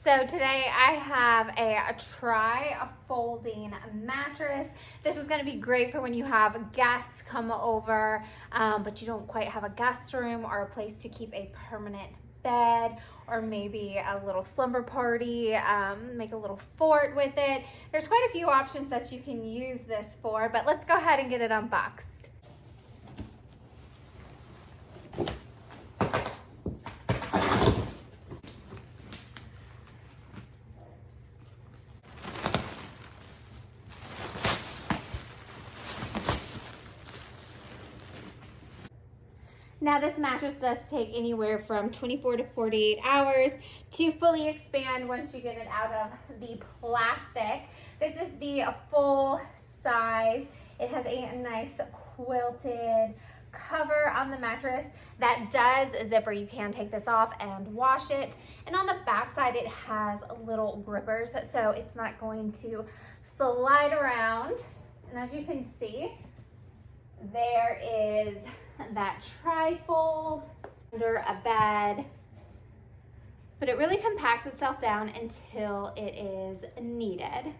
So today I have a tri-folding mattress. This is gonna be great for when you have guests come over, but you don't quite have a guest room or a place to keep a permanent bed, or maybe a little slumber party, make a little fort with it. There's quite a few options that you can use this for, but let's go ahead and get it unboxed. Now this mattress does take anywhere from 24 to 48 hours to fully expand once you get it out of the plastic. This is the full size. It has a nice quilted cover on the mattress that does zipper. You can take this off and wash it. And on the back side, it has little grippers, so it's not going to slide around. And as you can see, there is that tri-fold under a bed, but it really compacts itself down until it is needed.